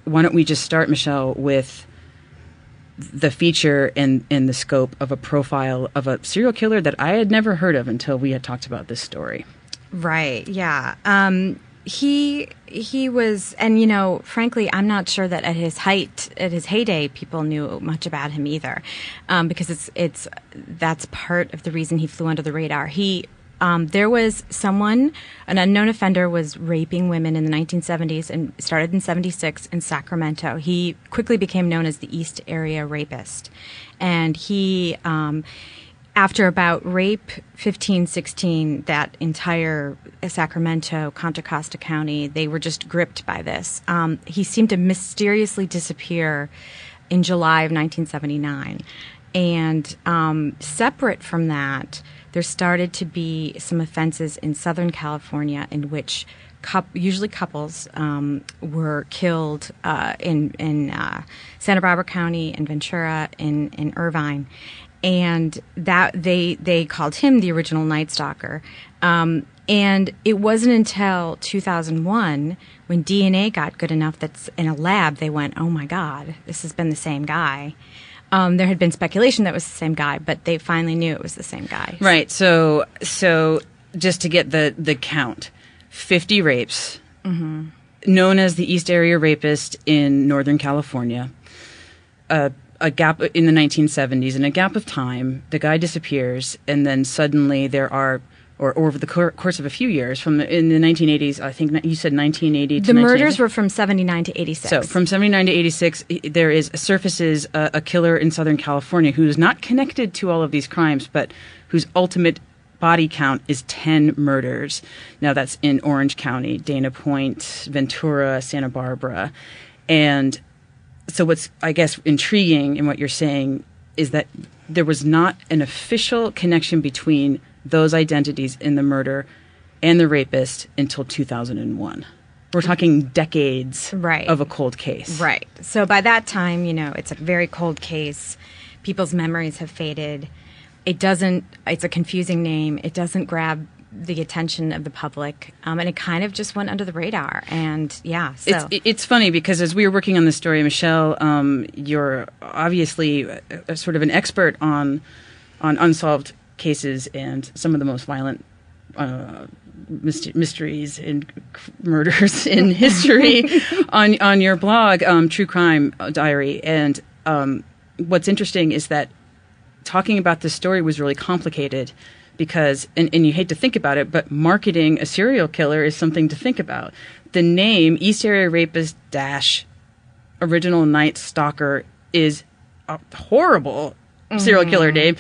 why don't we just start, Michelle, with the feature and the scope of a profile of a serial killer that I had never heard of until we had talked about this story. Right, yeah. He was, and frankly, I'm not sure that at his heyday, people knew much about him either, because that's part of the reason he flew under the radar. There was an unknown offender was raping women in the 1970s and started in 76 in Sacramento. He quickly became known as the East Area Rapist. And he, after about rape 15-16, that entire Sacramento, Contra Costa County, they were just gripped by this. He seemed to mysteriously disappear in July of 1979. And separate from that, there started to be some offenses in Southern California in which usually couples were killed in Santa Barbara County, in Ventura, in Irvine. And that they called him the original Night Stalker. And it wasn't until 2001 when DNA got good enough that's in a lab, they went, oh my God, this has been the same guy. There had been speculation that it was the same guy, but they finally knew it was the same guy. Right. So just to get the count, 50 rapes, known as the East Area Rapist in Northern California, a gap in the 1970s, in a gap of time, the guy disappears, and then suddenly there are, or over the course of a few years, in the 1980s, I think you said 1980 to the murders were from 79 to 86. So from 79 to 86, there surfaces a killer in Southern California who is not connected to all of these crimes, but whose ultimate body count is 10 murders. Now that's in Orange County, Dana Point, Ventura, Santa Barbara. And so what's, I guess, intriguing in what you're saying is that there was not an official connection between those identities in the murder and the rapist until 2001. We're talking decades of a cold case. Right. So by that time, it's a very cold case. People's memories have faded. It's a confusing name. It doesn't grab the attention of the public, and it kind of just went under the radar. And yeah, so it's funny because as we were working on this story, Michelle, you're obviously a sort of an expert on unsolved cases and some of the most violent mysteries and murders in history on your blog, True Crime Diary. And what's interesting is that talking about this story was really complicated because, and you hate to think about it, but marketing a serial killer is something to think about. The name East Area Rapist - Original Night Stalker is a horrible serial killer name.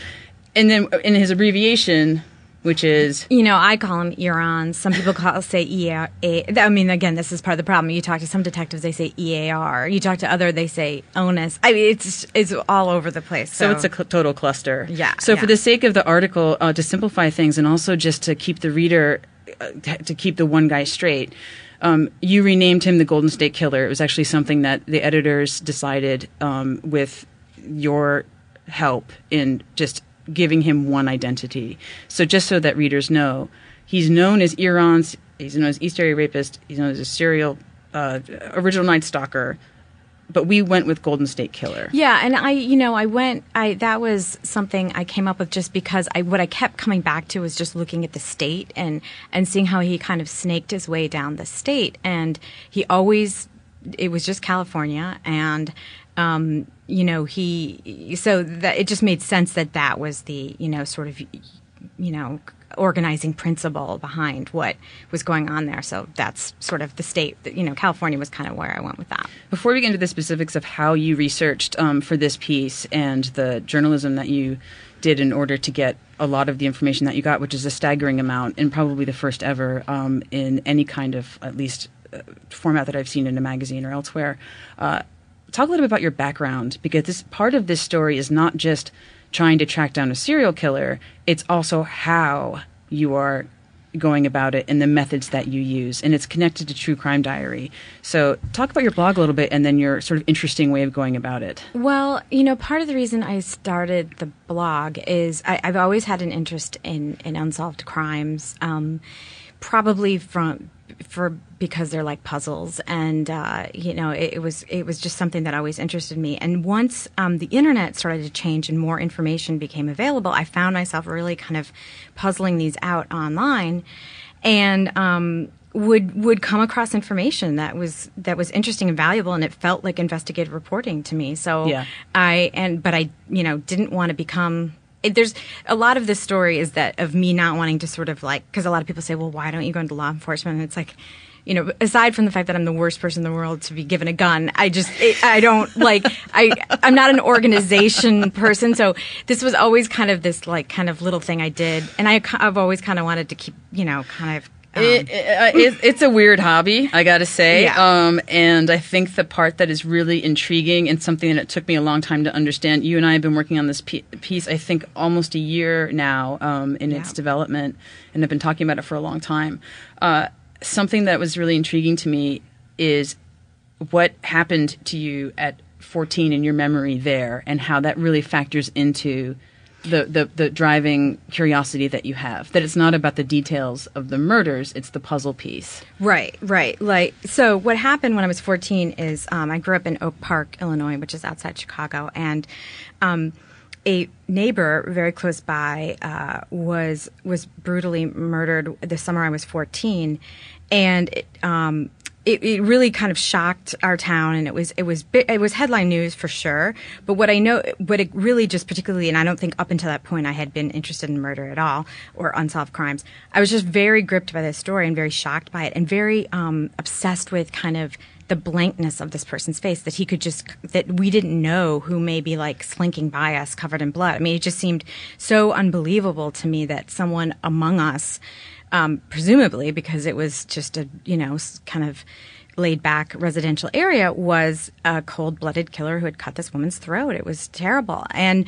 And then in his abbreviation, which is... I call them ERONs. Some people say EAR. I mean, again, this is part of the problem. You talk to some detectives, they say EAR. You talk to other, they say ONS. I mean, it's all over the place. So it's a total cluster. Yeah. So for the sake of the article, to simplify things and also just to keep the reader, to keep the one guy straight, you renamed him the Golden State Killer. It was actually something that the editors decided with your help in just giving him one identity. So just so that readers know, he's known as ERONs, he's known as East Area Rapist, he's known as a serial original Night Stalker, but we went with Golden State Killer. Yeah, and that was something I came up with just because what I kept coming back to was just looking at the state and seeing how he kind of snaked his way down the state. And it was just California, and so that it just made sense that was the, sort of, organizing principle behind what was going on there. So that's sort of the state that, California was kind of where I went with that. Before we get into the specifics of how you researched for this piece and the journalism that you did in order to get a lot of the information that you got, which is a staggering amount and probably the first ever in any kind of, at least, format that I've seen in a magazine or elsewhere, talk a little bit about your background, because part of this story is not just trying to track down a serial killer, it's also how you are going about it and the methods that you use. And it's connected to True Crime Diary. So talk about your blog a little bit and then your sort of interesting way of going about it. Well, part of the reason I started the blog is I've always had an interest in unsolved crimes, probably because they're like puzzles, and it was just something that always interested me. And once the internet started to change and more information became available, I found myself really kind of puzzling these out online, and would come across information that was interesting and valuable, and it felt like investigative reporting to me. So yeah. but I didn't want to become. There's a lot of this story is that of me not wanting to sort of like, because a lot of people say, well, why don't you go into law enforcement? And it's like, aside from the fact that I'm the worst person in the world to be given a gun, I don't like, I'm not an organization person. So this was always kind of this like kind of little thing I did. And I've always kind of wanted to keep, kind of, it's a weird hobby, I gotta say. Yeah. And I think the part that is really intriguing and something that it took me a long time to understand, you and I have been working on this piece, I think, almost a year now in its development, and have been talking about it for a long time. Something that was really intriguing to me is what happened to you at 14 in your memory there, and how that really factors into the driving curiosity that you have, that it's not about the details of the murders, it's the puzzle piece. Right. Like, so what happened when I was 14 is I grew up in Oak Park, Illinois, which is outside Chicago, and a neighbor very close by was brutally murdered the summer I was 14, and it really kind of shocked our town, and it was headline news for sure. But what it really just particularly, and I don't think up until that point I had been interested in murder at all or unsolved crimes. I was just very gripped by this story and very shocked by it, and very obsessed with kind of the blankness of this person's face, that we didn't know who may be like slinking by us covered in blood. I mean, it just seemed so unbelievable to me that someone among us, presumably because it was just a, kind of laid back residential area, was a cold-blooded killer who had cut this woman's throat. It was terrible. And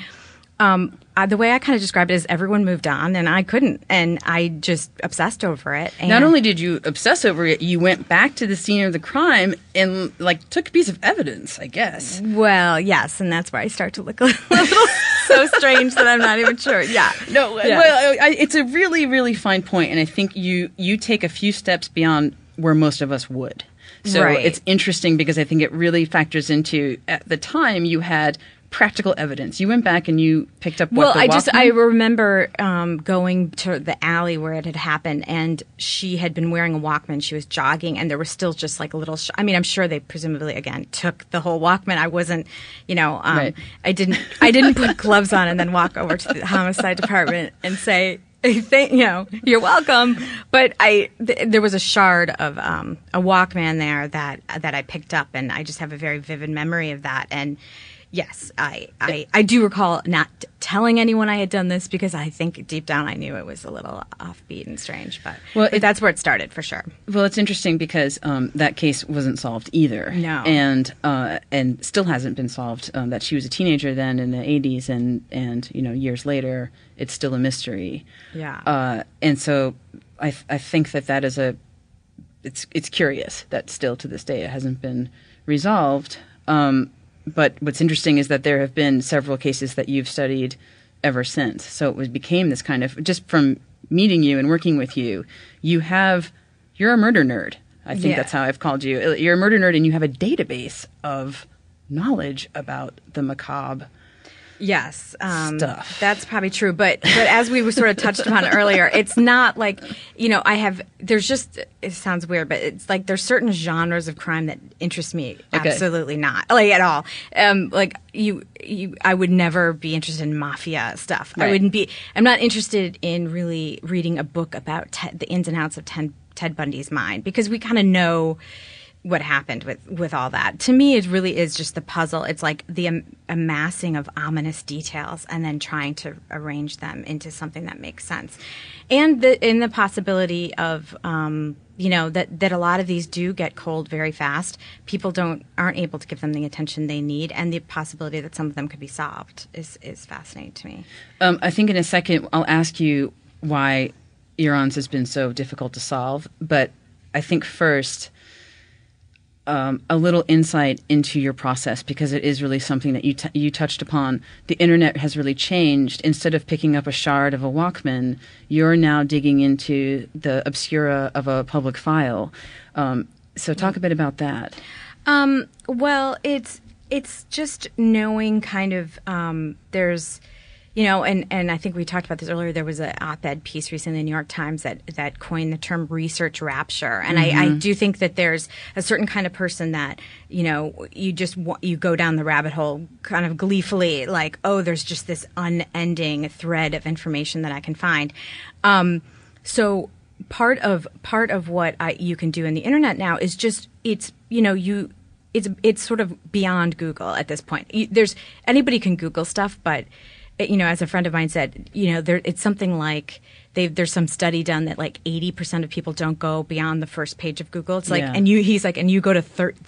the way I kind of described it is everyone moved on and I couldn't, and I just obsessed over it. And not only did you obsess over it, you went back to the scene of the crime and like took a piece of evidence, I guess. Well, yes, and that's where I start to look a little so strange that I'm not even sure. Yeah. No, yeah. Well, it's a really, really fine point, and I think you take a few steps beyond where most of us would. So right. It's interesting because I think it really factors into, at the time, you had practical evidence. You went back and you picked up what I remember going to the alley where it had happened, and she had been wearing a Walkman. She was jogging, and there was still just like a little. I'm sure they presumably again took the whole Walkman. I wasn't, right. I didn't put gloves on and then walk over to the homicide department and say, you're welcome. But there was a shard of a Walkman there that I picked up, and I just have a very vivid memory of that. And yes, I do recall not telling anyone I had done this, because I think deep down I knew it was a little offbeat and strange. But that's where it started for sure. Well, it's interesting because that case wasn't solved either. No. And still hasn't been solved. That she was a teenager then in the 80s, and years later, it's still a mystery. Yeah. And so I think that is it's curious that still to this day it hasn't been resolved. But what's interesting is that there have been several cases that you've studied ever since. So it became this kind of, just from meeting you and working with you, you're a murder nerd. I think that's how I've called you. You're a murder nerd, and you have a database of knowledge about the macabre. Yes, stuff. That's probably true. But as we were sort of touched upon earlier, it's not like, there's just, it sounds weird, but it's like there's certain genres of crime that interest me. Okay. Absolutely not, like at all. I would never be interested in mafia stuff. Right. I'm not interested in really reading a book about the ins and outs of Ted Bundy's mind, because we kind of know what happened with all that. To me, it really is just the puzzle. It's like the amassing of ominous details and then trying to arrange them into something that makes sense. And the possibility of, that a lot of these do get cold very fast. People aren't able to give them the attention they need, and the possibility that some of them could be solved is fascinating to me. I think in a second I'll ask you why Iran's has been so difficult to solve, but I think first, a little insight into your process, because it is really something that you touched upon. The internet has really changed. Instead of picking up a shard of a Walkman, you're now digging into the obscura of a public file. So talk a bit about that. Well, it's just knowing kind of there's, and I think we talked about this earlier. There was an op-ed piece recently in the New York Times that coined the term research rapture. And I do think that there's a certain kind of person that, you go down the rabbit hole kind of gleefully, like, oh, there's just this unending thread of information that I can find. So part of what you can do in the internet now is just, it's sort of beyond Google at this point. Anybody can Google stuff, but as a friend of mine said, it's something like there's some study done that like 80% of people don't go beyond the first page of Google. It's like, he's like, and you go to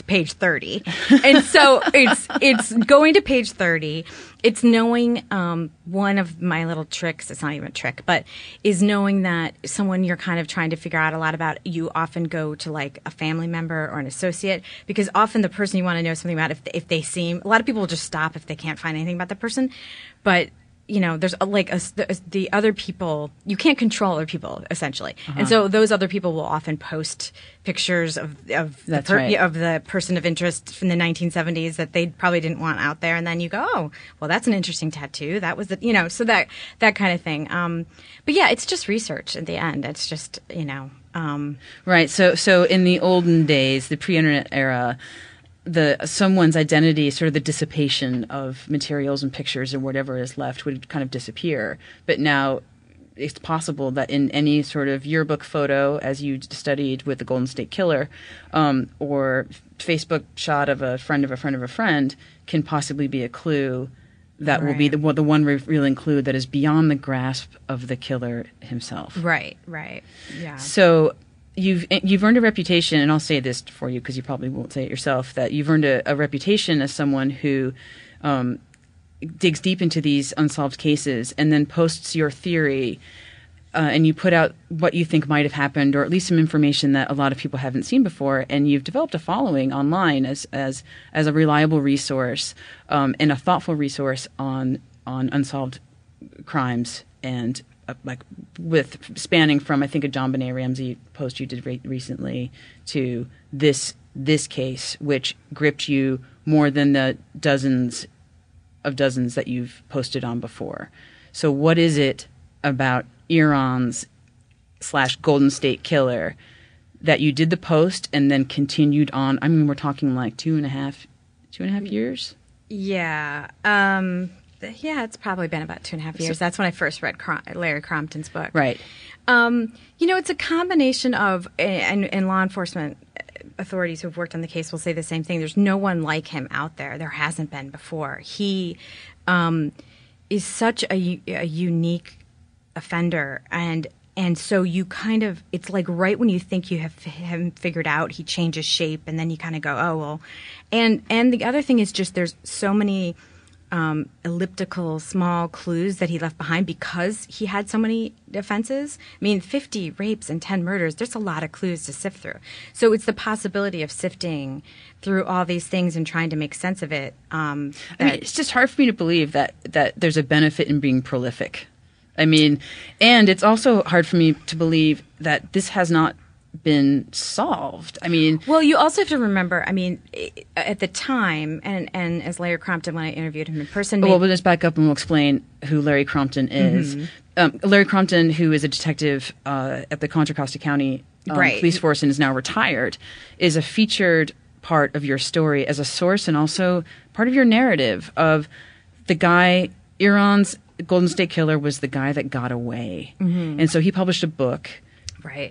page 30. And so it's going to page 30. It's knowing, one of my little tricks, it's not even a trick, but is knowing that someone you're kind of trying to figure out a lot about, you often go to like a family member or an associate, because often the person you want to know something about, if they seem, a lot of people will just stop if they can't find anything about the person. But there's the other people, you can't control other people essentially, and so those other people will often post pictures of the person of interest from the 1970s that they probably didn't want out there, and then you go, oh, well, that's an interesting tattoo. That was so that kind of thing. But yeah, it's just research at the end. It's just right. So in the olden days, the pre-internet era, someone's identity, sort of the dissipation of materials and pictures and whatever is left would kind of disappear. But now it's possible that in any sort of yearbook photo, as you studied with the Golden State Killer, or Facebook shot of a friend of a friend of a friend, can possibly be a clue that will be the one revealing clue that is beyond the grasp of the killer himself. Right, yeah. So You've earned a reputation, and I'll say this for you because you probably won't say it yourself, that you've earned a reputation as someone who digs deep into these unsolved cases and then posts your theory, and you put out what you think might have happened, or at least some information that a lot of people haven't seen before, and you've developed a following online as a reliable resource and a thoughtful resource on unsolved crimes, and with spanning from, I think, a John Benet Ramsey post you did recently to this case, which gripped you more than the dozens that you've posted on before. So what is it about Iran's / Golden State Killer that you did the post and then continued on? I mean, we're talking like 2.5 years? Yeah. Yeah, it's probably been about 2.5 years. That's when I first read Larry Crompton's book. Right. It's a combination of, and law enforcement authorities who've worked on the case will say the same thing. There's no one like him out there. There hasn't been before. He is such a unique offender, and so you kind of, it's like right when you think you have him figured out, he changes shape, and then you kind of go, oh, well. And the other thing is just there's so many elliptical small clues that he left behind because he had so many offenses. I mean, 50 rapes and 10 murders, there's a lot of clues to sift through. So it's the possibility of sifting through all these things and trying to make sense of it. I mean, it's just hard for me to believe that there's a benefit in being prolific. I mean, and it's also hard for me to believe that this has not been solved. I mean, well, you also have to remember, I mean, at the time, and as Larry Crompton, when I interviewed him in person. Well, we'll just back up and we'll explain who Larry Crompton is. Mm-hmm. Larry Crompton, who is a detective at the Contra Costa County police force and is now retired, is a featured part of your story as a source and also part of your narrative of the guy, Iran's Golden State Killer was the guy that got away. Mm-hmm. And so he published a book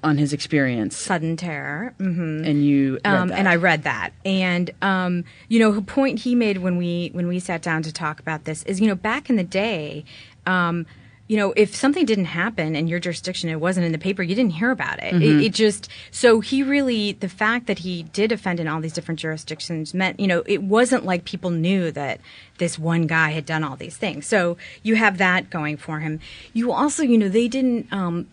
on his experience. Sudden Terror. Mm-hmm. And you read that. And I read that. And, a point he made when we sat down to talk about this is, back in the day, if something didn't happen in your jurisdiction, it wasn't in the paper, you didn't hear about it. Mm-hmm. So he really, the fact that he did offend in all these different jurisdictions meant, it wasn't like people knew that this one guy had done all these things. So you have that going for him. You also, they didn't,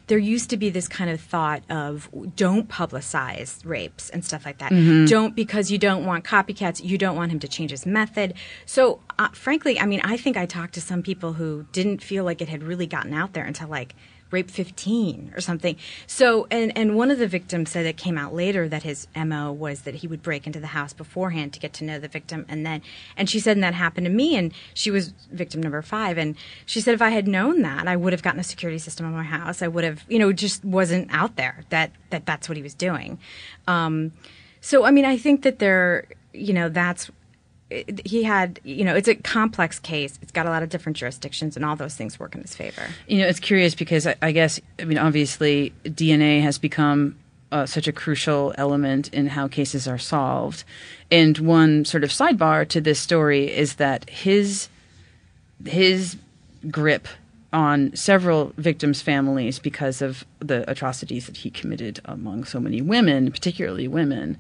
there used to be this kind of thought of don't publicize rapes and stuff like that. Mm-hmm. Don't, because you don't want copycats, you don't want him to change his method. So frankly, I think I talked to some people who didn't feel like it had really gotten out there until like rape 15 or something. So, and one of the victims said that came out later that his MO was that he would break into the house beforehand to get to know the victim. And she said, and that happened to me, and she was victim number 5. And she said, if I had known that, I would have gotten a security system on my house. I would have, it just wasn't out there that's what he was doing. So, I think that that's, he had, it's a complex case. It's got a lot of different jurisdictions, and all those things work in his favor. It's curious because I guess, obviously DNA has become such a crucial element in how cases are solved. And one sort of sidebar to this story is that his grip on several victims' families because of the atrocities that he committed among so many women, particularly women,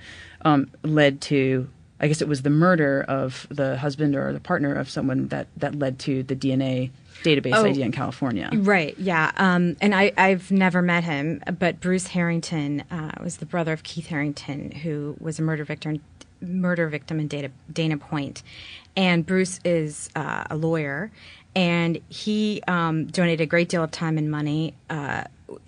led to, I guess it was the murder of the husband or the partner of someone that led to the DNA database idea in California. Right, yeah. And I've never met him, but Bruce Harrington was the brother of Keith Harrington, who was a murder victim in Dana Point. And Bruce is a lawyer, and he donated a great deal of time and money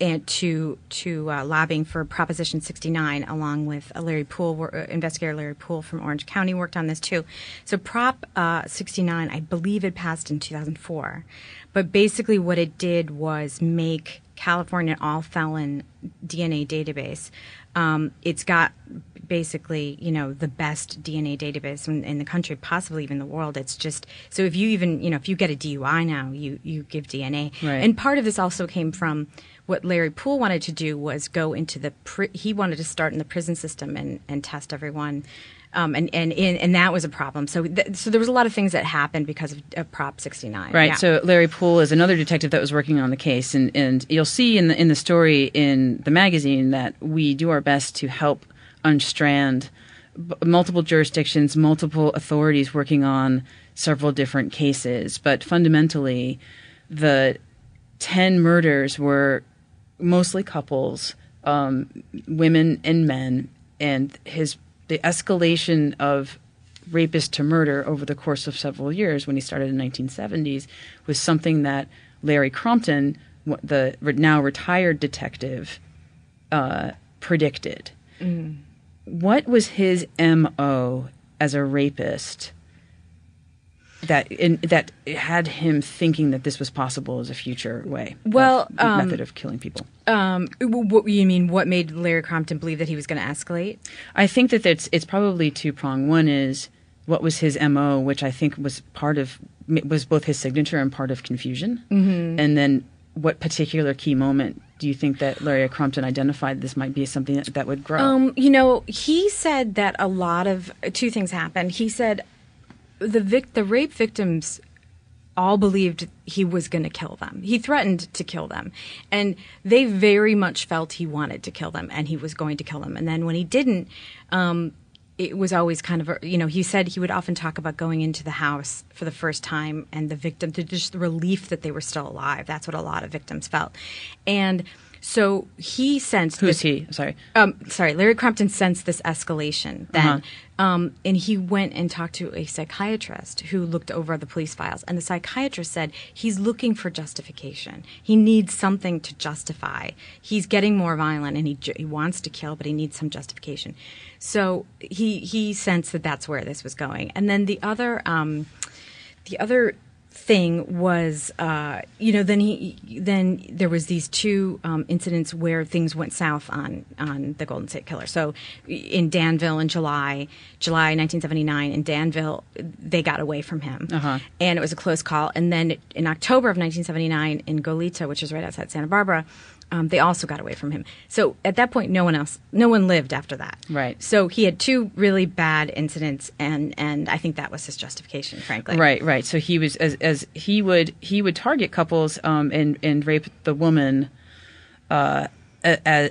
and to lobbying for Proposition 69, along with Larry Poole, investigator Larry Poole from Orange County worked on this too. So Prop 69, I believe it passed in 2004, but basically what it did was make California an all-felon DNA database. It's got basically, the best DNA database in the country, possibly even the world. It's just, so if you even, if you get a DUI now, you give DNA. Right. And part of this also came from what Larry Poole wanted to do was go into he wanted to start in the prison system and test everyone. And that was a problem. So there was a lot of things that happened because of Prop 69. Right. Yeah. So Larry Poole is another detective that was working on the case, and you'll see in the story in the magazine that we do our best to help unstrand multiple jurisdictions, multiple authorities working on several different cases. But fundamentally, the 10 murders were mostly couples, women and men, and the escalation of rapist to murder over the course of several years when he started in the 1970s was something that Larry Crompton, the now retired detective, predicted. Mm. What was his MO as a rapist that had him thinking that this was possible as a future method of killing people? What you mean? What made Larry Crompton believe that he was going to escalate? I think that it's probably two-pronged. One is what was his MO, which I think was both his signature and part of confusion. Mm-hmm. And then what particular key moment do you think that Larry Crompton identified this might be something that would grow? He said that a lot of two things happened. He said the rape victims all believed he was going to kill them. He threatened to kill them. And they very much felt he wanted to kill them and he was going to kill them. And then when he didn't, it was always kind of, he said he would often talk about going into the house for the first time and the victim, just the relief that they were still alive. That's what a lot of victims felt. And so he sensed... Who's he? Sorry. Larry Crompton sensed this escalation then. Uh-huh. And he went and talked to a psychiatrist who looked over the police files. And the psychiatrist said he's looking for justification. He needs something to justify. He's getting more violent and he wants to kill, but he needs some justification. So he sensed that that's where this was going. And then the other thing was, then there was these two incidents where things went south on the Golden State Killer. So in Danville in July 1979, in Danville, they got away from him. Uh-huh. And it was a close call. And then in October of 1979 in Goleta, which is right outside Santa Barbara, they also got away from him. So at that point, no one lived after that. Right. So he had 2 really bad incidents, and I think that was his justification, frankly. Right. So he was as he would target couples and rape the woman, and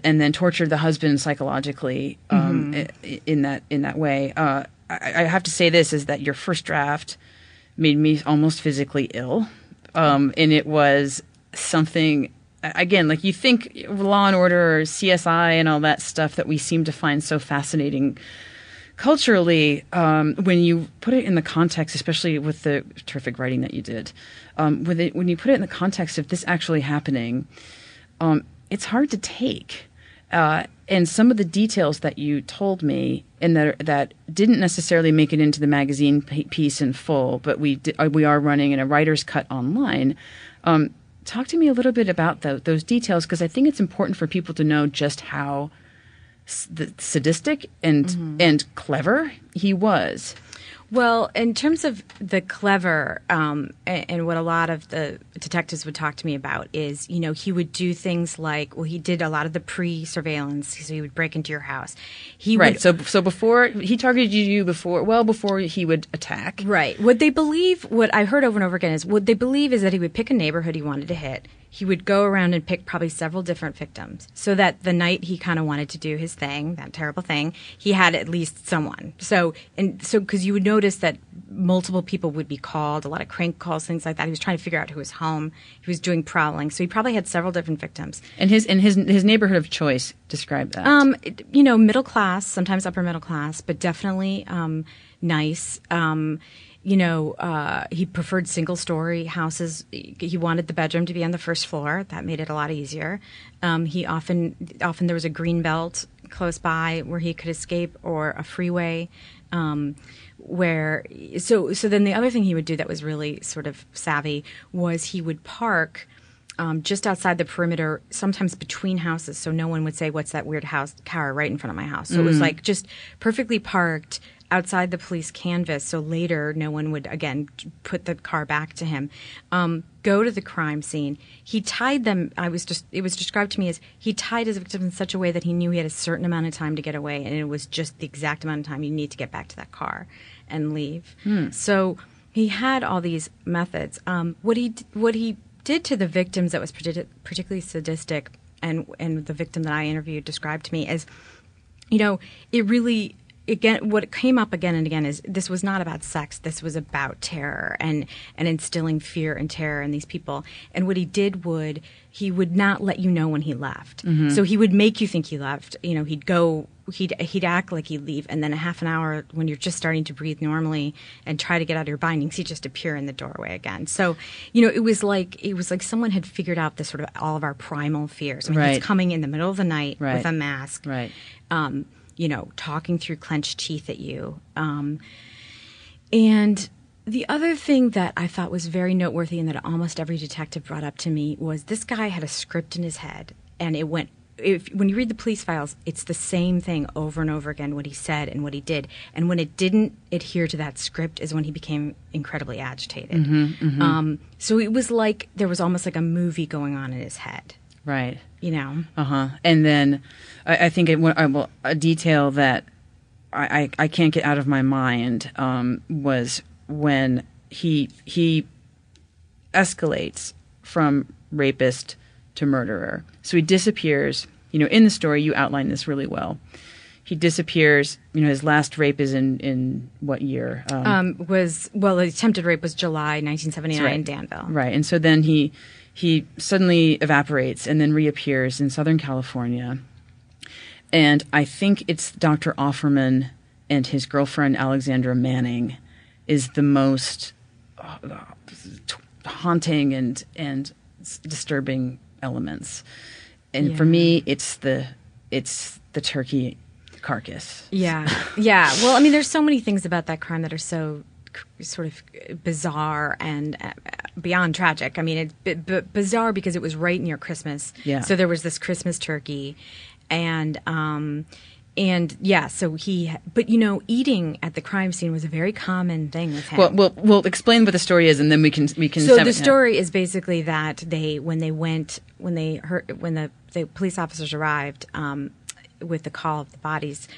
then torture the husband psychologically in that way. I have to say this is that your first draft made me almost physically ill, and it was something. Again, like you think Law and Order or CSI and all that stuff that we seem to find so fascinating culturally, when you put it in the context, especially with the terrific writing that you did, when you put it in the context of this actually happening, it's hard to take. And some of the details that you told me and that didn't necessarily make it into the magazine piece in full, but we are running in a writer's cut online. Talk to me a little bit about those details, because I think it's important for people to know just how sadistic and clever he was. Well, in terms of the clever, and what a lot of the detectives would talk to me about is, he would do things like, he did a lot of the pre-surveillance, so he would break into your house. So before he targeted you before he would attack. Right. What I heard over and over again is, what they believe is that he would pick a neighborhood he wanted to hit. He would go around and pick probably several different victims, so that the night he kind of wanted to do his thing, that terrible thing, he had at least someone. So because you would notice that multiple people would be called, a lot of crank calls, things like that. He was trying to figure out who was home. He was doing prowling, so he probably had several different victims. And his neighborhood of choice, describe that. Middle class, sometimes upper middle class, but definitely nice. He preferred single-story houses. He wanted the bedroom to be on the first floor. That made it a lot easier. He often there was a green belt close by where he could escape, or a freeway. So then the other thing he would do that was really sort of savvy was he would park just outside the perimeter, sometimes between houses, so no one would say, "What's that weird car right in front of my house?" So it was like just perfectly parked outside the police canvas, so later no one would, again, put the car back to him. Go to the crime scene. He tied them, it was described to me as he tied his victims in such a way that he knew he had a certain amount of time to get away, and it was just the exact amount of time you need to get back to that car and leave. So he had all these methods. What he did to the victims that was particularly sadistic, and the victim that I interviewed described to me as, it really... Again, what came up again and again is this was not about sex. This was about terror and instilling fear and terror in these people. And what he did he would not let you know when he left. So he would make you think he left. He'd act like he'd leave, and then a half an hour when you're just starting to breathe normally and try to get out of your bindings, he'd just appear in the doorway again. So, it was like someone had figured out this sort of all of our primal fears. I mean, he's coming in the middle of the night with a mask. Right. Talking through clenched teeth at you. And the other thing that I thought was very noteworthy and that almost every detective brought up to me was this guy had a script in his head, and it went... when you read the police files, it's the same thing over and over again, what he said and what he did. And when it didn't adhere to that script is when he became incredibly agitated. So it was like there was almost like a movie going on in his head. Right. And then I think a detail that I can't get out of my mind was when he escalates from rapist to murderer. So he disappears. In the story, you outline this really well. He disappears. His last rape is in what year? The attempted rape was July 1979 in Danville. Right. And so then he suddenly evaporates and then reappears in Southern California. And I think it's Dr. Offerman and his girlfriend, Alexandra Manning, is the most haunting and disturbing elements. And for me, it's the turkey carcass. Yeah. Well, I mean, there's so many things about that crime that are so sort of bizarre and beyond tragic. I mean, it's bizarre because it was right near Christmas. Yeah. So there was this Christmas turkey, and And yeah, so but eating at the crime scene was a very common thing with him. Well, we'll explain what the story is, and then we can. So the story is basically that when the police officers arrived with the call of the bodies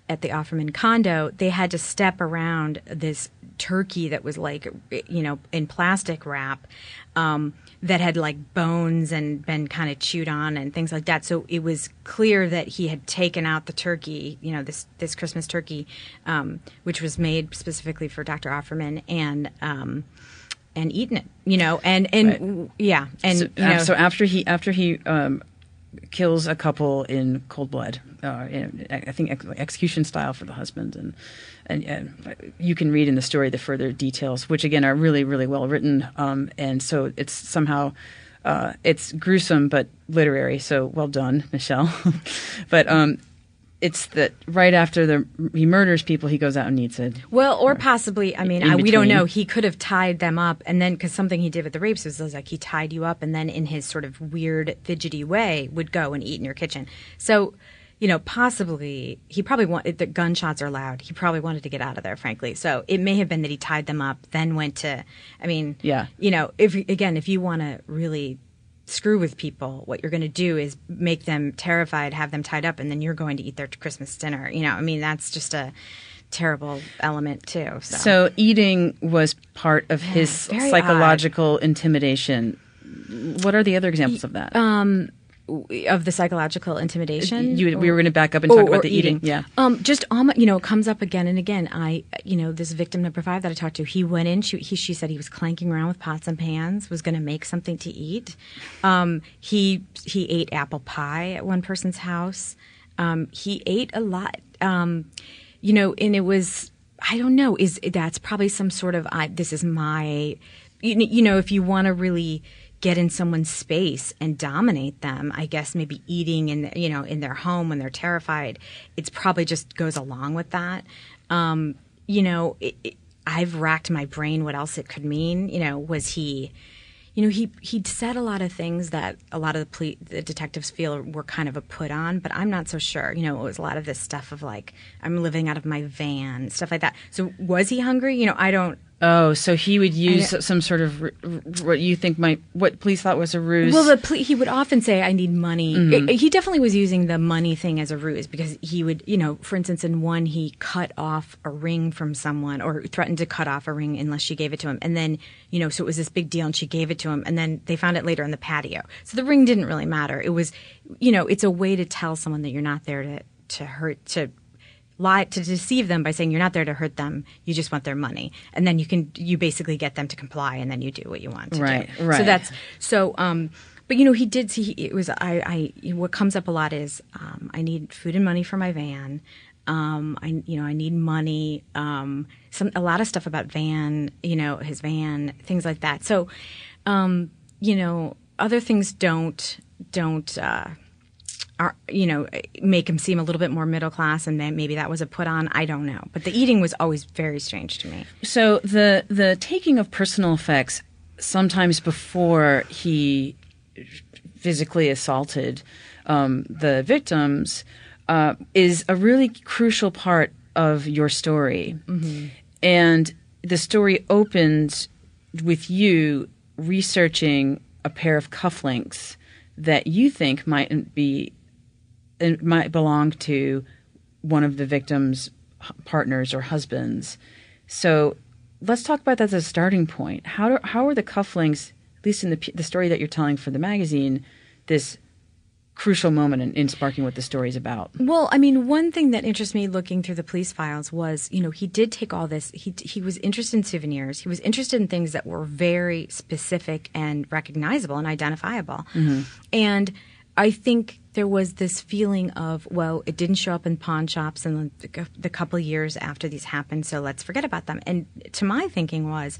at the Offerman condo, they had to step around this turkey that was like, in plastic wrap, that had like bones and been kind of chewed on and things like that. So it was clear that he had taken out the turkey, this Christmas turkey, which was made specifically for Dr. Offerman, and eaten it, and right. yeah, and so after he kills a couple in cold blood, I think execution style for the husband, and you can read in the story the further details, which again are really, really well written, and so it's somehow it's gruesome but literary. So well done, Michelle. But it's that right after he murders people, he goes out and eats it. Well, or possibly, we don't know. He could have tied them up, and then because something he did with the rapes was like he tied you up, and then in his sort of weird, fidgety way would go and eat in your kitchen. So, possibly he probably wanted. The gunshots are loud. He probably wanted to get out of there, frankly. So it may have been that he tied them up, then went to. Yeah. If you want to really screw with people, what you're going to do is make them terrified, have them tied up, and then you're going to eat their Christmas dinner. That's just a terrible element too. So eating was part of his psychological intimidation. What are the other examples of that? Of the psychological intimidation? We were going to back up and talk about the eating. Yeah. Just it comes up again and again. This victim number 5 that I talked to, he went in. She said he was clanking around with pots and pans, was going to make something to eat. He ate apple pie at one person's house. He ate a lot. And it was, I don't know. That's probably some sort of this is my. If you want to really get in someone's space and dominate them, I guess maybe eating in their home when they're terrified, it's probably just goes along with that. I've racked my brain what else it could mean. Was he, he'd said a lot of things that a lot of the detectives feel were kind of a put on, but I'm not so sure. It was a lot of this stuff of like, I'm living out of my van, stuff like that. So was he hungry? I don't. Oh, so he would use some sort of what police thought was a ruse. Well, he would often say, "I need money." Mm-hmm. He definitely was using the money thing as a ruse because he would, for instance, in one he cut off a ring from someone or threatened to cut off a ring unless she gave it to him, and then so it was this big deal, and she gave it to him, and then they found it later in the patio. So the ring didn't really matter. It was, it's a way to tell someone that you're not there to hurt to. Lie to deceive them by saying you're not there to hurt them, you just want their money, and then you basically get them to comply, and then you do what you want to do. Right. So that's but he did see it was what comes up a lot is I need food and money for my van. I need money. A lot of stuff about van, his van, things like that. So other things don't make him seem a little bit more middle class, and then maybe that was a put on. I don't know, but the eating was always very strange to me. So the taking of personal effects sometimes before he physically assaulted the victims is a really crucial part of your story, mm-hmm. and the story opens with you researching a pair of cufflinks that you think might belong to one of the victim's partners or husbands. So let's talk about that as a starting point. How are the cufflinks, at least in the story that you're telling for the magazine, this crucial moment in sparking what the story is about? Well, one thing that interests me looking through the police files was, he did take all this. He was interested in souvenirs. He was interested in things that were very specific and recognizable and identifiable. Mm-hmm. And I think there was this feeling of, well, it didn't show up in pawn shops in the couple of years after these happened, so let's forget about them. And to my thinking was,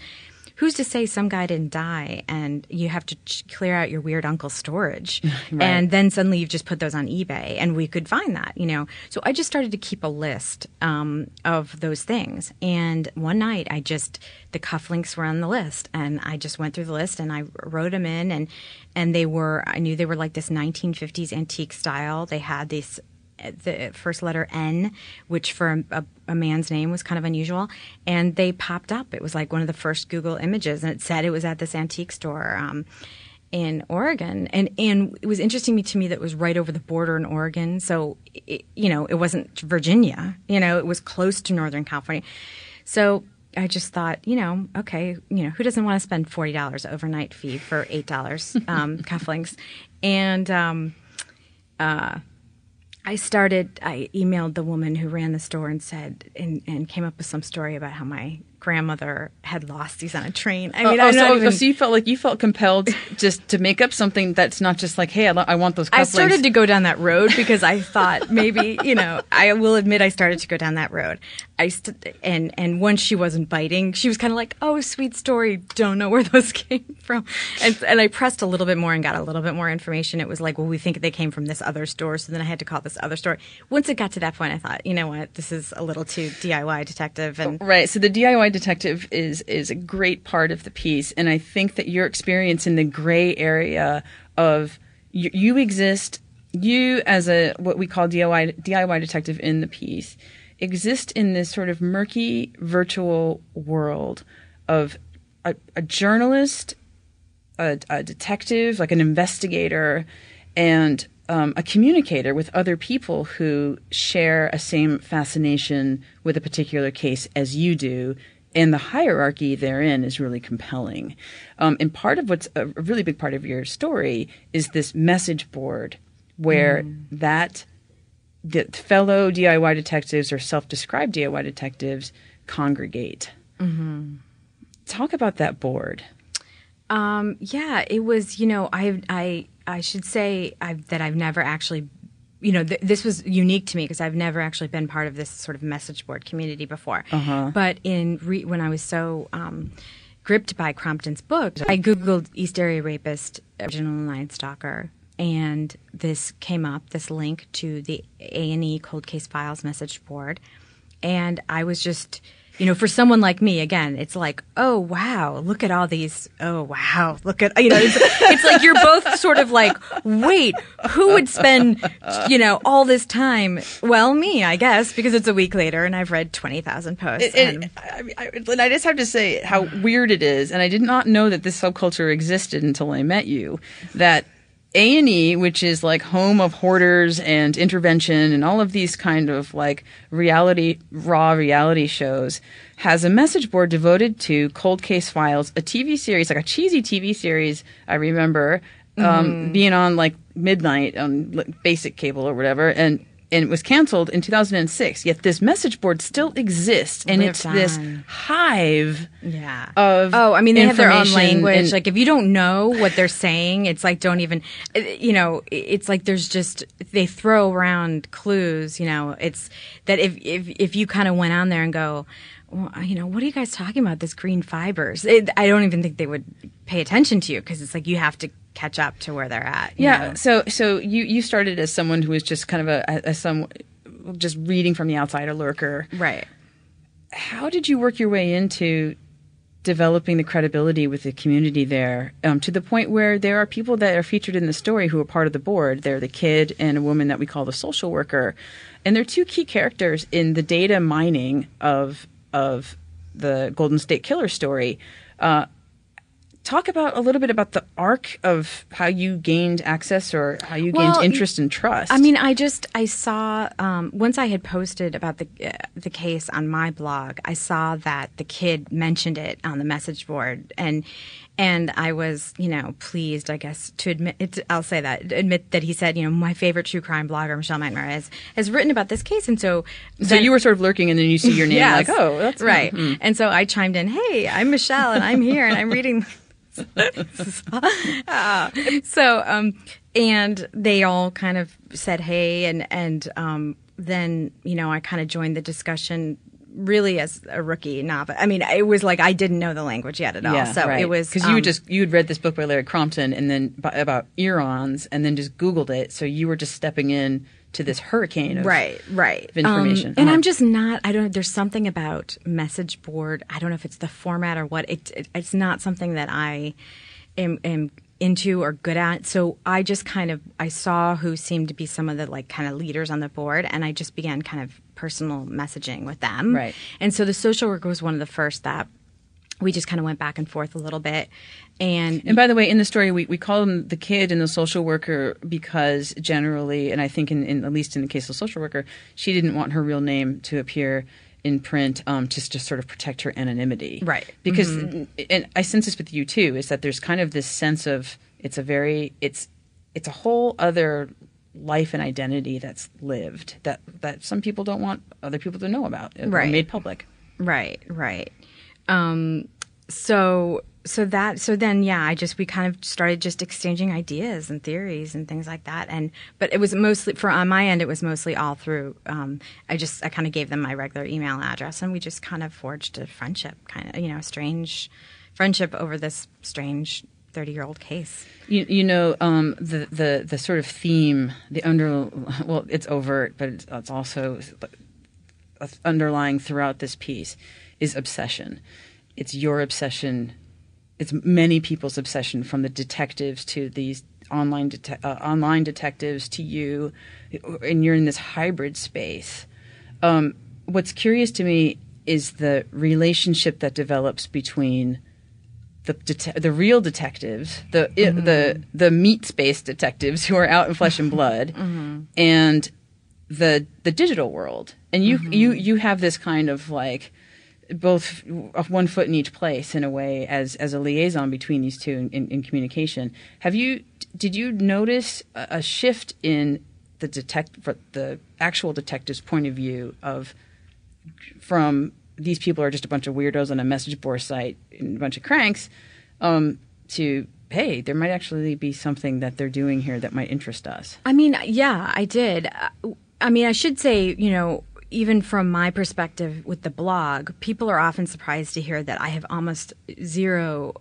who's to say some guy didn't die and you have to clear out your weird uncle's storage right. And then suddenly you've just put those on eBay and we could find that, So I just started to keep a list of those things. And one night the cufflinks were on the list and I just went through the list and I wrote them in and I knew they were like this 1950s antique style. They had this the first letter N, which for a man's name was kind of unusual. And they popped up. It was like one of the first Google images, and it said it was at this antique store in Oregon. And it was interesting to me that it was right over the border in Oregon. So, it wasn't Virginia. It was close to Northern California. So I just thought, okay, who doesn't want to spend $40 overnight fee for $8 cufflinks? And I emailed the woman who ran the store and said, and came up with some story about how my grandmother had lost these on a train. So you felt compelled just to make up something that's not just like, hey, I want those cufflinks. I started to go down that road because I thought maybe, I will admit I started to go down that road. And once she wasn't biting, she was kind of like, oh, sweet story, don't know where those came from. And I pressed a little bit more and got a little bit more information. It was like, well, we think they came from this other store. So then I had to call this other store. Once it got to that point, I thought, you know what, this is a little too DIY detective. Right. So the DIY detective is a great part of the piece, and I think that your experience in the gray area of you exist, you as a what we call DIY detective in the piece exist in this sort of murky virtual world of a journalist, a detective, like an investigator, and a communicator with other people who share a same fascination with a particular case as you do. And the hierarchy therein is really compelling. And part of what's a really big part of your story is this message board where the fellow DIY detectives or self-described DIY detectives congregate. Mm-hmm. Talk about that board. It was, I should say that I've never actually this was unique to me because I've never actually been part of this sort of message board community before. Uh-huh. But when I was so gripped by Crompton's book, I Googled East Area Rapist, Original Line Stalker, and this came up, this link to the A&E Cold Case Files message board. And I was just... for someone like me, again, it's like, oh, wow, look at all these. Oh, wow, look at, it's like you're both sort of like, wait, who would spend, all this time? Well, me, I guess, because it's a week later and I've read 20,000 posts. And I just have to say how weird it is. And I did not know that this subculture existed until I met you, that A&E, which is like home of hoarders and intervention and all of these kind of like raw reality shows, has a message board devoted to Cold Case Files, a TV series, like a cheesy TV series. I remember being on like midnight on basic cable or whatever, and it was canceled in 2006. Yet this message board still exists, and it's this hive of they have their own language. Like if you don't know what they're saying, it's like don't even, it's like there's just they throw around clues. It's that if you kind of went on there and go, well, what are you guys talking about? This green fibers. I don't even think they would pay attention to you because it's like you have to catch up to where they're at. You know? So you started as someone who was just kind of just reading from the outside, a lurker. Right. How did you work your way into developing the credibility with the community there to the point where there are people that are featured in the story who are part of the board? They're the kid and a woman that we call the social worker. And they're two key characters in the data mining of the Golden State Killer story. Talk a little bit about the arc of how you gained access or how you gained interest and trust. I mean, I saw once I had posted about the case on my blog, I saw that the kid mentioned it on the message board, and I was pleased, I guess, to admit that he said my favorite true crime blogger Michelle McNamara has written about this case, and so you were sort of lurking, and then you see your name yes, like, oh, that's right, and so I chimed in, hey, I'm Michelle, and I'm here, and I'm reading. And they all kind of said hey, and then I kind of joined the discussion really as a rookie novice. I mean, it was like I didn't know the language yet at all. Yeah, so right. it was because you had read this book by Larry Crompton and then about Erons, and then just Googled it. So you were just stepping in to this hurricane of of information. And I'm just not. I don't. There's something about message board. I don't know if it's the format or what. It's not something that I am into or good at. So I just I saw who seemed to be some of the like kind of leaders on the board, and I just began kind of personal messaging with them. Right. And so the social worker was one of the first that we just kind of went back and forth a little bit. And by the way, in the story, we call him the kid and the social worker because generally, and I think in at least in the case of the social worker, she didn't want her real name to appear in print, just to sort of protect her anonymity. Right. Because, and I sense this with you too, is that there's kind of this sense of it's a whole other life and identity that's lived that some people don't want other people to know about. Right. Or made public. Right. So then, we kind of started just exchanging ideas and theories and things like that. But it was mostly on my end, it was mostly all through, I kind of gave them my regular email address, and we just kind of forged a friendship, a strange friendship over this strange 30-year-old case. The sort of theme, it's overt, but it's also underlying throughout this piece is obsession. It's your obsession. It's many people's obsession, from the detectives to these online detectives to you, and you're in this hybrid space. What's curious to me is the relationship that develops between the real detectives, the meat space detectives who are out in flesh and blood, and the digital world. And you have this kind of like both one foot in each place in a way as a liaison between these two in communication. Did you notice a shift in the actual detective's point of view from these people are just a bunch of weirdos on a message board site and a bunch of cranks, to, hey, there might actually be something that they're doing here that might interest us? I mean, yeah, I did. I should say, even from my perspective with the blog, people are often surprised to hear that I have almost zero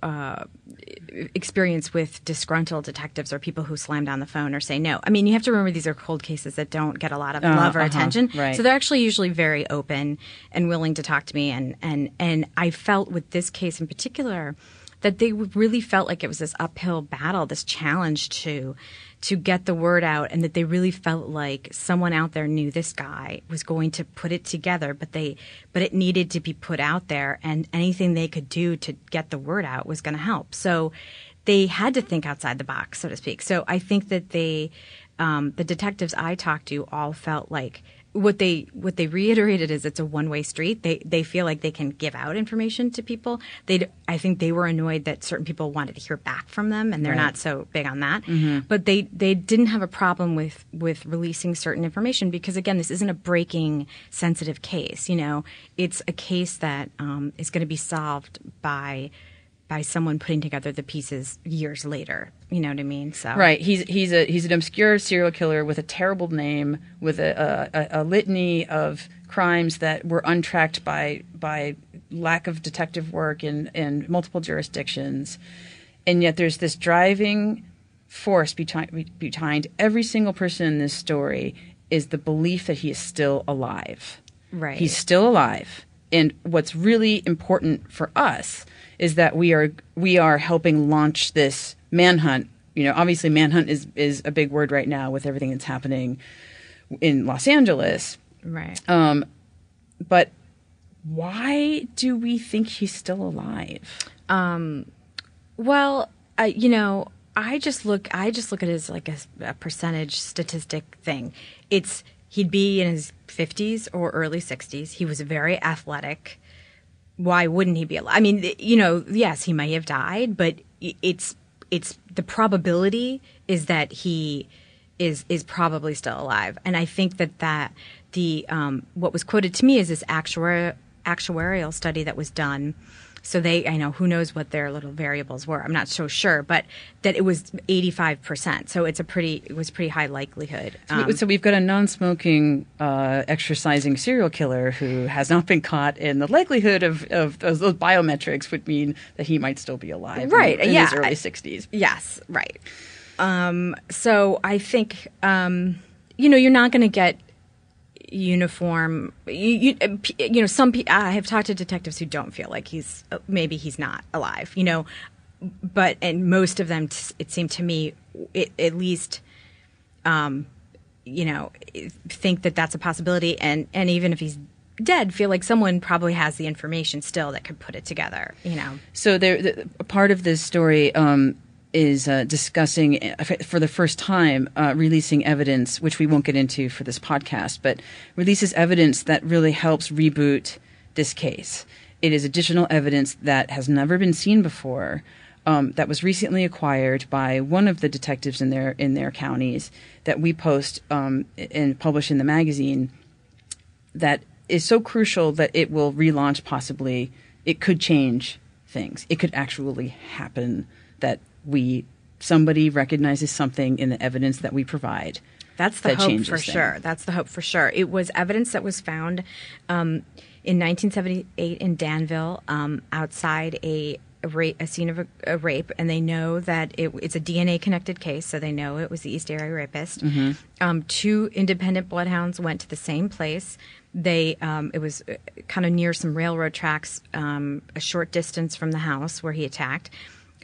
experience with disgruntled detectives or people who slam down the phone or say no. You have to remember these are cold cases that don't get a lot of love or attention. Right. So they're actually usually very open and willing to talk to me. And I felt with this case in particular that they really felt like it was this uphill battle, this challenge to get the word out, and that they really felt like someone out there knew this guy was going to put it together, but it needed to be put out there, and anything they could do to get the word out was going to help. So they had to think outside the box, so to speak. So I think that the detectives I talked to all felt like what they reiterated is it's a one-way street. They feel like they can give out information to people. I think they were annoyed that certain people wanted to hear back from them, and they're not so big on that. But they didn't have a problem with releasing certain information because, again, this isn't a breaking sensitive case. It's a case that is going to be solved by someone putting together the pieces years later. You know what I mean? So right, he's an obscure serial killer with a terrible name, with a litany of crimes that were untracked by lack of detective work in multiple jurisdictions, and yet there's this driving force behind every single person in this story is the belief that he is still alive. Right, he's still alive, and what's really important for us is that we are helping launch this manhunt. Obviously manhunt is a big word right now with everything that's happening in Los Angeles. Right. But why do we think he's still alive? Well, I just look at it as like a percentage statistic thing. He'd be in his 50s or early 60s. He was very athletic. Why wouldn't he be alive? Yes, he may have died, but it's the probability is that he is probably still alive. And I think that the what was quoted to me is this actuarial study that was done. So who knows what their little variables were. I'm not so sure, but that it was 85%. So it was pretty high likelihood. So we've got a non-smoking, exercising serial killer who has not been caught, and the likelihood of those biometrics would mean that he might still be alive, right? in his early 60s. Yes, right. So I think you're not going to get uniform. Some people. I have talked to detectives who don't feel like maybe he's not alive. and most of them, it seemed to me, at least, think that that's a possibility. And even if he's dead, feel like someone probably has the information still that could put it together, So a part of this story is discussing, for the first time, releasing evidence, which we won't get into for this podcast, but releases evidence that really helps reboot this case. It is additional evidence that has never been seen before, that was recently acquired by one of the detectives in their counties, that we post and publish in the magazine, that is so crucial that it will relaunch possibly. It could change things. It could actually happen that somebody recognizes something in the evidence that we provide. That's the hope for sure. That's the hope for sure. It was evidence that was found in 1978 in Danville, outside a scene of a rape, and they know that it's a DNA-connected case, so they know it was the East Area rapist. Mm-hmm. 2 independent bloodhounds went to the same place. It was kind of near some railroad tracks, a short distance from the house where he attacked.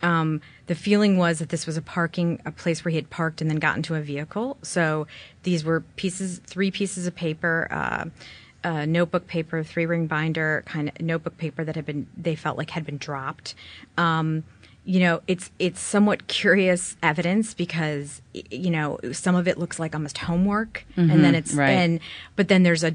The feeling was that this was a place where he had parked and then got into a vehicle. So these were 3 pieces of paper, notebook paper, 3-ring binder, kind of notebook paper that they felt like had been dropped. It's somewhat curious evidence because, some of it looks like almost homework, mm-hmm, and then it's right. But then there's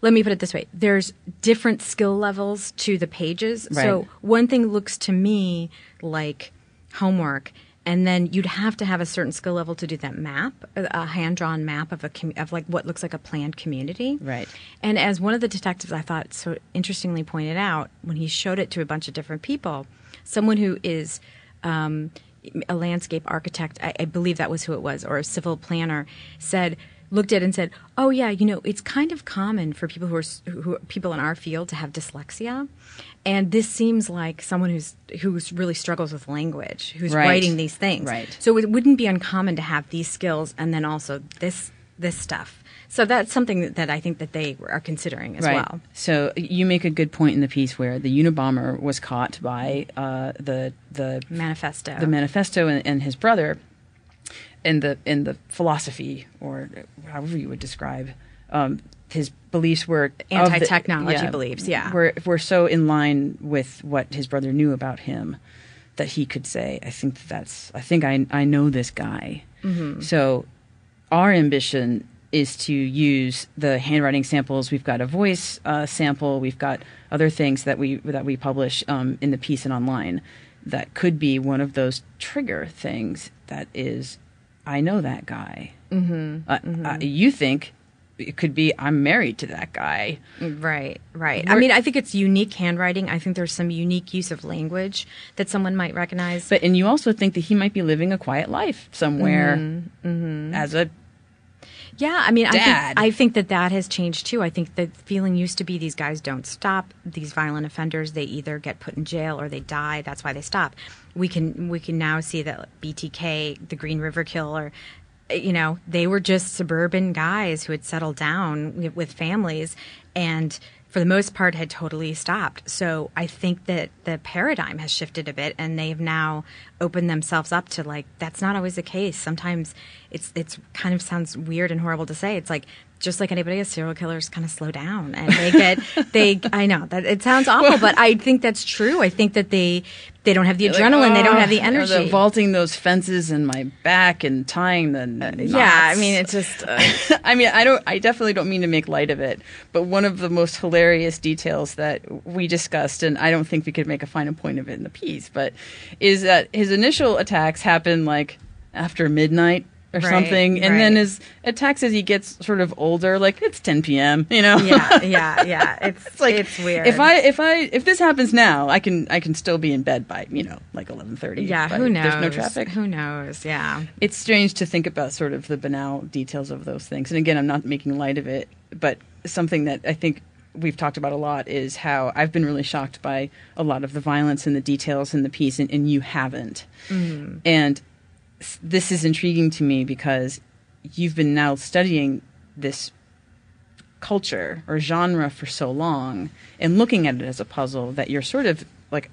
let me put it this way. There's different skill levels to the pages. Right. So one thing looks to me like homework, and then you'd have to have a certain skill level to do that map, a hand-drawn map of like what looks like a planned community. Right. And as one of the detectives, I thought so interestingly pointed out, when he showed it to a bunch of different people, someone who is a landscape architect, I believe that was who it was, or a civil planner, looked at it and said, "Oh yeah, it's kind of common for people who people in our field to have dyslexia, and this seems like someone who's really struggles with language, who's right. writing these things. Right. So it wouldn't be uncommon to have these skills and then also this stuff. So that's something that I think that they are considering as right. well. So you make a good point in the piece where the Unabomber was caught by the Manifesto and his brother. In the philosophy, or however you would describe, his beliefs were anti-technology beliefs. Yeah, were so in line with what his brother knew about him that he could say, "I think I know this guy." Mm-hmm. So our ambition is to use the handwriting samples. We've got a voice sample. We've got other things that we publish in the piece and online that could be one of those trigger things. That is, I know that guy. Mm-hmm. You think it could be, I'm married to that guy. Right. I mean, I think it's unique handwriting. I think there's some unique use of language that someone might recognize. And you also think that he might be living a quiet life somewhere as a Yeah, I mean, dad. I think that has changed too. I think the feeling used to be these guys don't stop. These violent offenders, they either get put in jail or they die. That's why they stop. We can now see that BTK, the Green River Killer, they were just suburban guys who had settled down with families and for the most part had totally stopped. So I think that the paradigm has shifted a bit and they've now opened themselves up to like, that's not always the case. Sometimes it's kind of sounds weird and horrible to say. It's like, just like anybody, as serial killers kind of slow down and I know that it sounds awful, but I think that's true. I think that they don't have the adrenaline. They don't have the energy. They're vaulting those fences in my back and tying the knots. Yeah, I mean, it's just... I definitely don't mean to make light of it, but one of the most hilarious details that we discussed, and I don't think we could make a final point of it in the piece, but is that his initial attacks happen like after midnight or something, and then his attacks as he gets sort of older, like it's 10 p.m. Yeah. It's like it's weird. If this happens now, I can still be in bed by like 11:30. Yeah, who knows? There's no traffic. Who knows? Yeah, it's strange to think about sort of the banal details of those things. And again, I'm not making light of it, but something that I think we've talked about a lot is how I've been really shocked by a lot of the violence and the details in the piece, and you haven't. Mm-hmm. And this is intriguing to me because you've been now studying this culture or genre for so long and looking at it as a puzzle that you're sort of like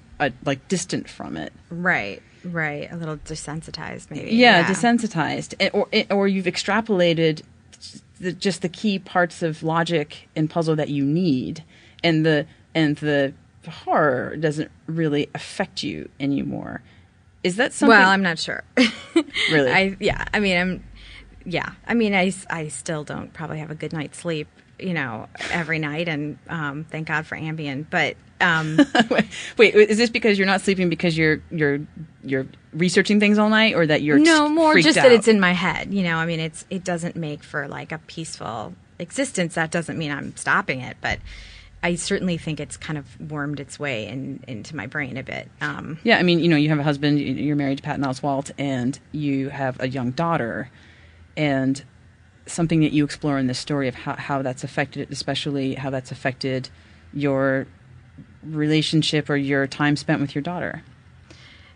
distant from it. Right. A little desensitized, maybe. Yeah. Desensitized, or you've extrapolated just the key parts of logic and puzzle that you need, and the horror doesn't really affect you anymore. Is that something? Well, I'm not sure. Really? I still don't probably have a good night's sleep, every night, and thank God for Ambien. But wait, is this because you're not sleeping because you're researching things all night, or that you're more freaked just out? that it's in my head? It doesn't make for like a peaceful existence. That doesn't mean I'm stopping it, but I certainly think it's kind of wormed its way into my brain a bit. Yeah, you have a husband, you're married to Patton Oswalt, and you have a young daughter, and something that you explore in this story of how that's affected, especially how that's affected your relationship or your time spent with your daughter.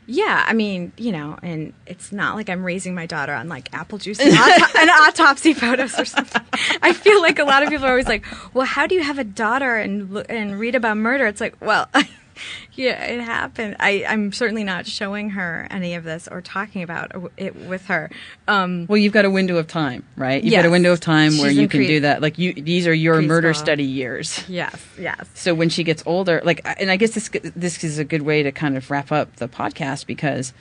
Yeah, and it's not like I'm raising my daughter on like apple juice and autopsy photos or something. I feel like a lot of people are always like, well, how do you have a daughter and read about murder? It's like, well, yeah, it happened. I'm certainly not showing her any of this or talking about it with her. Well, you've got a window of time, right? You've yes. got a window of time where She's you can do that. Like these are your murder study years. Yes. So when she gets older, and I guess this is a good way to kind of wrap up the podcast, because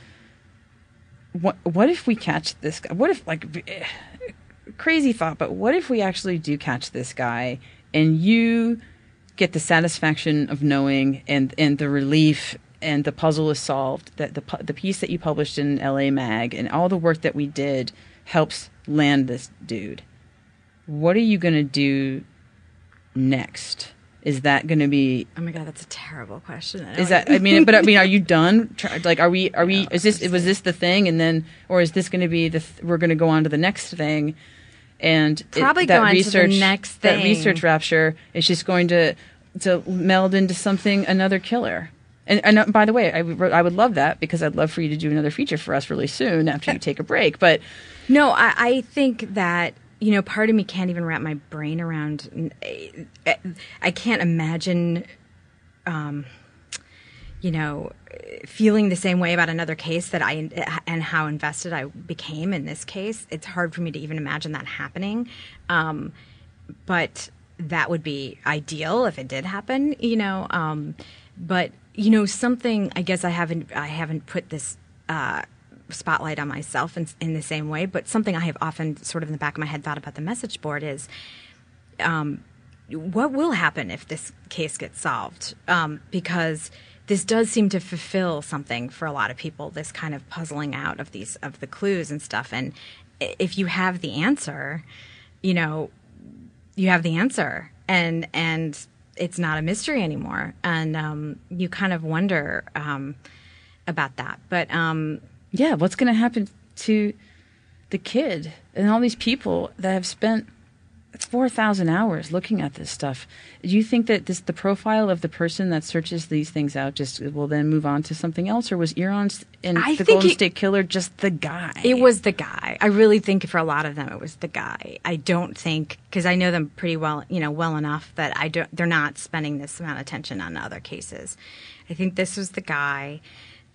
what if we catch this guy? What if, crazy thought, but what if we actually do catch this guy and you get the satisfaction of knowing and the relief and the puzzle is solved, that the piece that you published in LA Mag and all the work that we did helps land this dude? What are you going to do next? Is that going to be? Oh my God, that's a terrible question. Are you done? Are we? Was this the thing, and then, or is this going to be we're going to go on to the next thing? And probably go on to the next thing. That research rapture is just going to meld into something, another killer. And by the way, I would love that, because I'd love for you to do another feature for us really soon after you take a break. But no, I think that, part of me can't even wrap my brain around. I can't imagine, feeling the same way about another case and how invested I became in this case. It's hard for me to even imagine that happening. But that would be ideal if it did happen, but something, I guess I haven't put this, spotlight on myself in the same way, but something I have often sort of in the back of my head thought about the message board is, what will happen if this case gets solved? Because this does seem to fulfill something for a lot of people, this kind of puzzling out of the clues and stuff. And if you have the answer, you have the answer, and it's not a mystery anymore. And you kind of wonder about that. But yeah, what's going to happen to the kid and all these people that have spent 4,000 hours looking at this stuff? Do you think that the profile of the person that searches these things out just will then move on to something else, or was Iran's and the Golden State Killer just the guy? It was the guy. I really think for a lot of them it was the guy. I don't think, because I know them pretty well, well enough that they're not spending this amount of attention on other cases. I think this was the guy.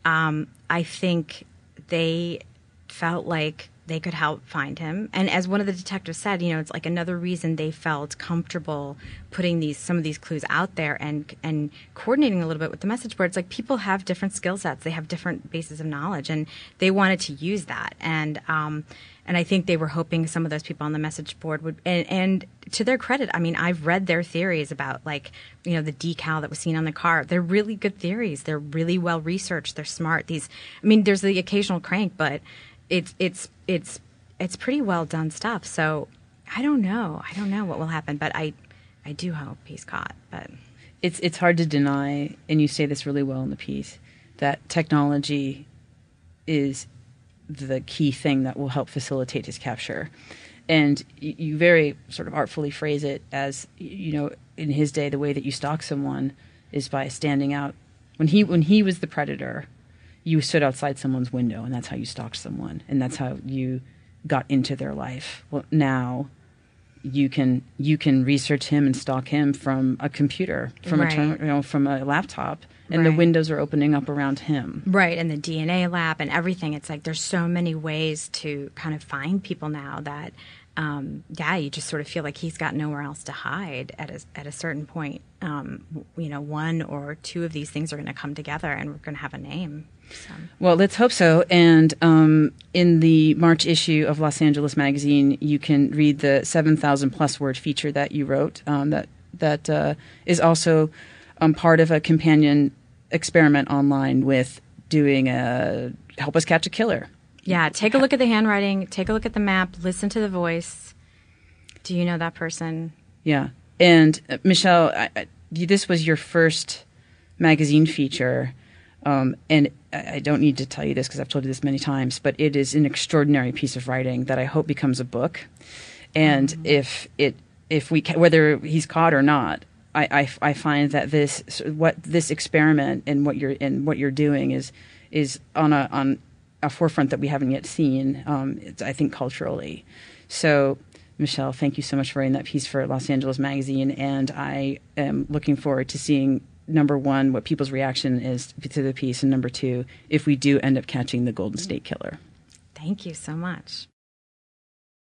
I think they felt like they could help find him. And as one of the detectives said, it's like another reason they felt comfortable putting some of these clues out there and coordinating a little bit with the message board. It's like people have different skill sets. They have different bases of knowledge, and they wanted to use that. And I think they were hoping some of those people on the message board would, and to their credit, I've read their theories about the decal that was seen on the car. They're really good theories. They're really well researched. They're smart. There's the occasional crank, but it's pretty well done stuff. So I don't know what will happen, but I do hope he's caught. But it's hard to deny, and you say this really well in the piece, that technology is the key thing that will help facilitate his capture. And you very sort of artfully phrase it as, in his day, the way that you stalk someone is by standing out. When he was the predator, you stood outside someone's window, and that's how you stalked someone, and that's how you got into their life. Well, now you can research him and stalk him from a computer, from from a laptop, and the windows are opening up around him. Right, and the DNA lab and everything. It's like there's so many ways to kind of find people now that, you just sort of feel like he's got nowhere else to hide at a certain point. One or two of these things are going to come together, and we're going to have a name. So. Well, let's hope so. And in the March issue of Los Angeles Magazine, you can read the 7,000-plus word feature that you wrote. That is also part of a companion experiment online with doing a Help Us Catch a Killer. Yeah, take a look at the handwriting, take a look at the map, listen to the voice. Do you know that person? Yeah. And Michelle, this was your first magazine feature, and I don't need to tell you this because I've told you this many times, but it is an extraordinary piece of writing that I hope becomes a book. And if we whether he's caught or not, I find that this experiment and what you're doing is on a forefront that we haven't yet seen. I think culturally. So, Michelle, thank you so much for writing that piece for Los Angeles Magazine, and I am looking forward to seeing, number one, what people's reaction is to the piece, and number two, if we do end up catching the Golden State Killer. Thank you so much.